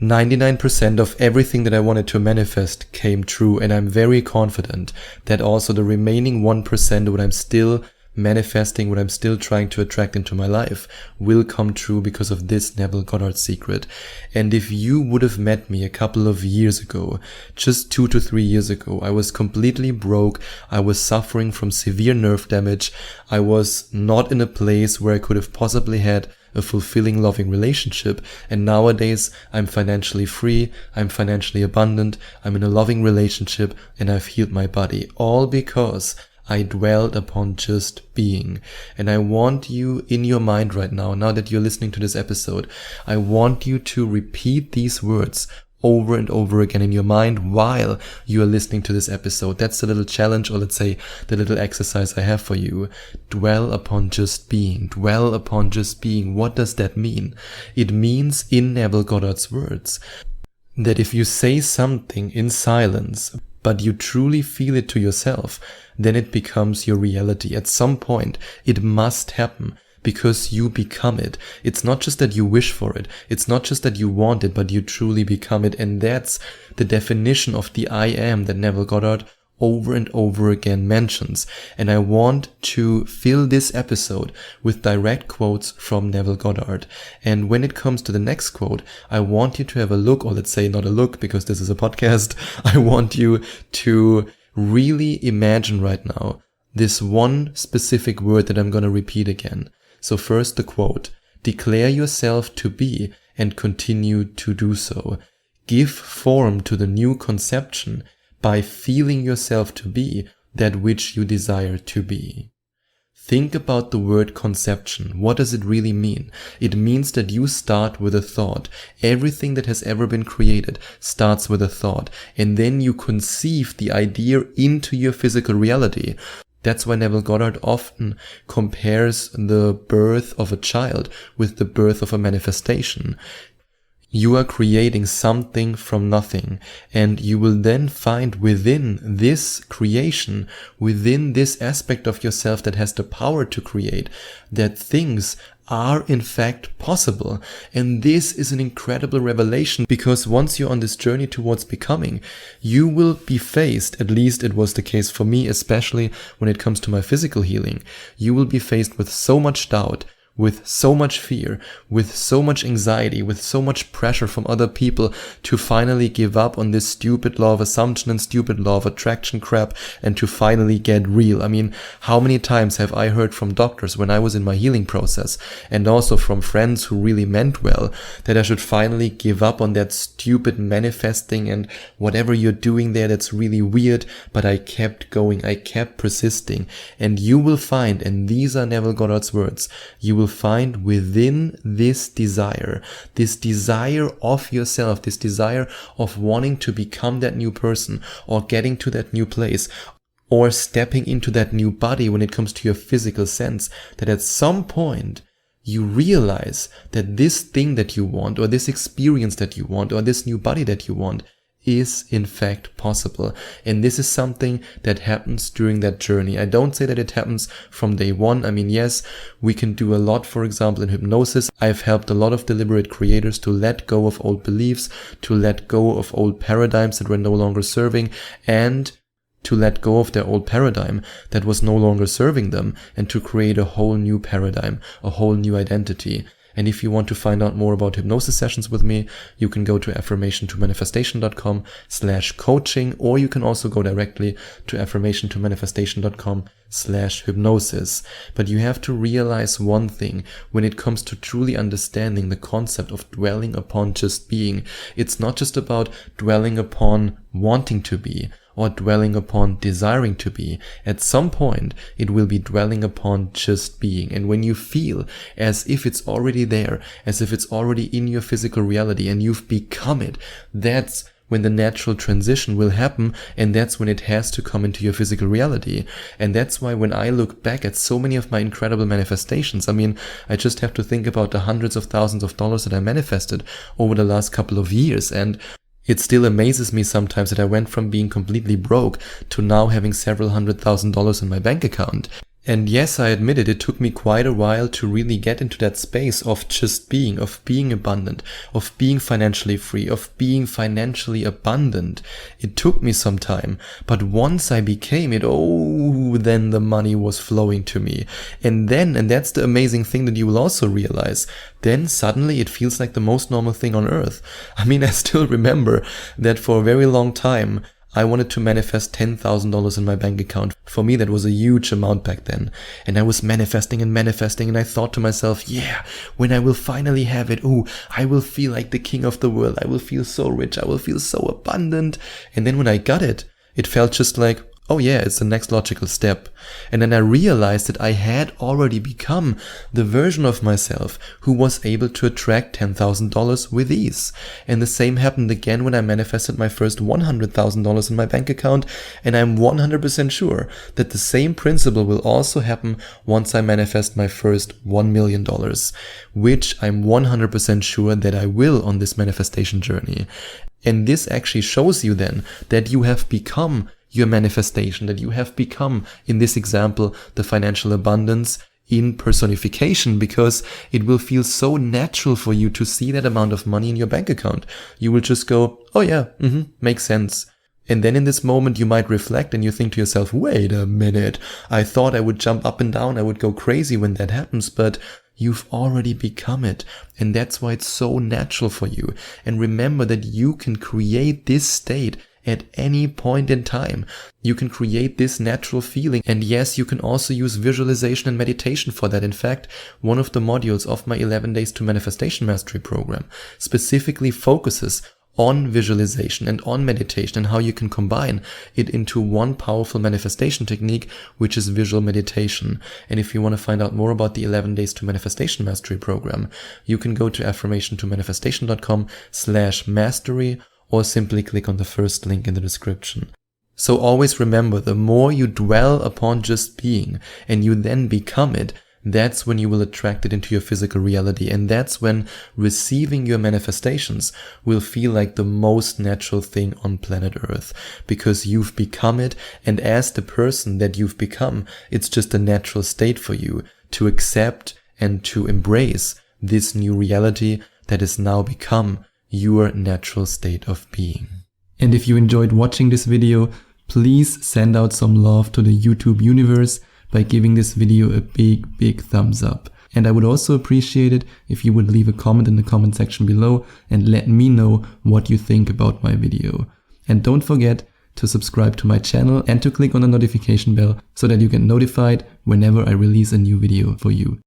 99% of everything that I wanted to manifest came true, and I'm very confident that also the remaining 1%, what I'm still manifesting, what I'm still trying to attract into my life, will come true because of this Neville Goddard secret. And if you would have met me a couple of years ago, just 2 to 3 years ago, I was completely broke. I was suffering from severe nerve damage. I was not in a place where I could have possibly had a fulfilling, loving relationship. And nowadays I'm financially free, I'm financially abundant, I'm in a loving relationship, and I've healed my body, all because I dwelled upon just being. And I want you in your mind right now that you're listening to this episode, I want you to repeat these words over and over again in your mind while you are listening to this episode. That's the little challenge, or let's say the little exercise I have for you. Dwell upon just being. Dwell upon just being. What does that mean? It means, in Neville Goddard's words, that if you say something in silence, but you truly feel it to yourself, then it becomes your reality. At some point, it must happen, because you become it. It's not just that you wish for it. It's not just that you want it, but you truly become it. And that's the definition of the I am that Neville Goddard over and over again mentions. And I want to fill this episode with direct quotes from Neville Goddard. And when it comes to the next quote, I want you to have a look, or let's say not a look because this is a podcast. I want you to really imagine right now this one specific word that I'm going to repeat again. So first the quote: declare yourself to be and continue to do so. Give form to the new conception by feeling yourself to be that which you desire to be. Think about the word conception. What does it really mean? It means that you start with a thought. Everything that has ever been created starts with a thought, and then you conceive the idea into your physical reality. That's why Neville Goddard often compares the birth of a child with the birth of a manifestation. You are creating something from nothing, and you will then find within this creation, within this aspect of yourself that has the power to create, that things are in fact possible. And this is an incredible revelation, because once you're on this journey towards becoming, you will be faced, at least it was the case for me, especially when it comes to my physical healing, you will be faced with so much doubt, with so much fear, with so much anxiety, with so much pressure from other people to finally give up on this stupid law of assumption and stupid law of attraction crap, and to finally get real. I mean, how many times have I heard from doctors when I was in my healing process, and also from friends who really meant well, that I should finally give up on that stupid manifesting and whatever you're doing there that's really weird, but I kept going, I kept persisting. And you will find, and these are Neville Goddard's words, you will find within this desire of yourself, this desire of wanting to become that new person, or getting to that new place, or stepping into that new body when it comes to your physical sense, that at some point you realize that this thing that you want, or this experience that you want, or this new body that you want, is in fact possible. And this is something that happens during that journey. I don't say that it happens from day one. I mean, yes, we can do a lot. For example, in hypnosis, I've helped a lot of deliberate creators to let go of old beliefs, to let go of old paradigms that were no longer serving, and to let go of their old paradigm that was no longer serving them, and to create a whole new paradigm, a whole new identity. And if you want to find out more about hypnosis sessions with me, you can go to affirmationtomanifestation.com/coaching, or you can also go directly to affirmationtomanifestation.com/hypnosis. But you have to realize one thing when it comes to truly understanding the concept of dwelling upon just being. It's not just about dwelling upon wanting to be, or dwelling upon desiring to be. At some point, it will be dwelling upon just being. And when you feel as if it's already there, as if it's already in your physical reality and you've become it, that's when the natural transition will happen, and that's when it has to come into your physical reality. And that's why when I look back at so many of my incredible manifestations, I mean, I just have to think about the hundreds of thousands of dollars that I manifested over the last couple of years, and it still amazes me sometimes that I went from being completely broke to now having several $100,000 in my bank account. And yes, I admit it took me quite a while to really get into that space of just being, of being abundant, of being financially free, of being financially abundant. It took me some time, but once I became it, then the money was flowing to me. And that's the amazing thing that you will also realize, then suddenly it feels like the most normal thing on earth. I mean, I still remember that for a very long time, I wanted to manifest $10,000 in my bank account. For me, that was a huge amount back then. And I was manifesting, and I thought to myself, yeah, when I will finally have it, I will feel like the king of the world. I will feel so rich. I will feel so abundant. And then when I got it, it felt just like, oh yeah, it's the next logical step. And then I realized that I had already become the version of myself who was able to attract $10,000 with ease. And the same happened again when I manifested my first $100,000 in my bank account. And I'm 100% sure that the same principle will also happen once I manifest my first $1 million, which I'm 100% sure that I will on this manifestation journey. And this actually shows you then that you have become your manifestation, that you have become, in this example, the financial abundance in personification, because it will feel so natural for you to see that amount of money in your bank account. You will just go, oh yeah, makes sense. And then in this moment you might reflect and you think to yourself, wait a minute, I thought I would jump up and down, I would go crazy when that happens, but you've already become it. And that's why it's so natural for you. And remember that you can create this state at any point in time. You can create this natural feeling. And yes, you can also use visualization and meditation for that. In fact, one of the modules of my 11 Days to Manifestation Mastery program specifically focuses on visualization and on meditation and how you can combine it into one powerful manifestation technique, which is visual meditation. And if you want to find out more about the 11 Days to Manifestation Mastery program, you can go to affirmationtomanifestation.com/mastery or simply click on the first link in the description. So always remember, the more you dwell upon just being and you then become it, that's when you will attract it into your physical reality. And that's when receiving your manifestations will feel like the most natural thing on planet Earth, because you've become it. And as the person that you've become, it's just a natural state for you to accept and to embrace this new reality that has now become your natural state of being. And if you enjoyed watching this video, please send out some love to the YouTube universe by giving this video a big thumbs up. And I would also appreciate it if you would leave a comment in the comment section below and let me know what you think about my video. And don't forget to subscribe to my channel and to click on the notification bell so that you get notified whenever I release a new video for you.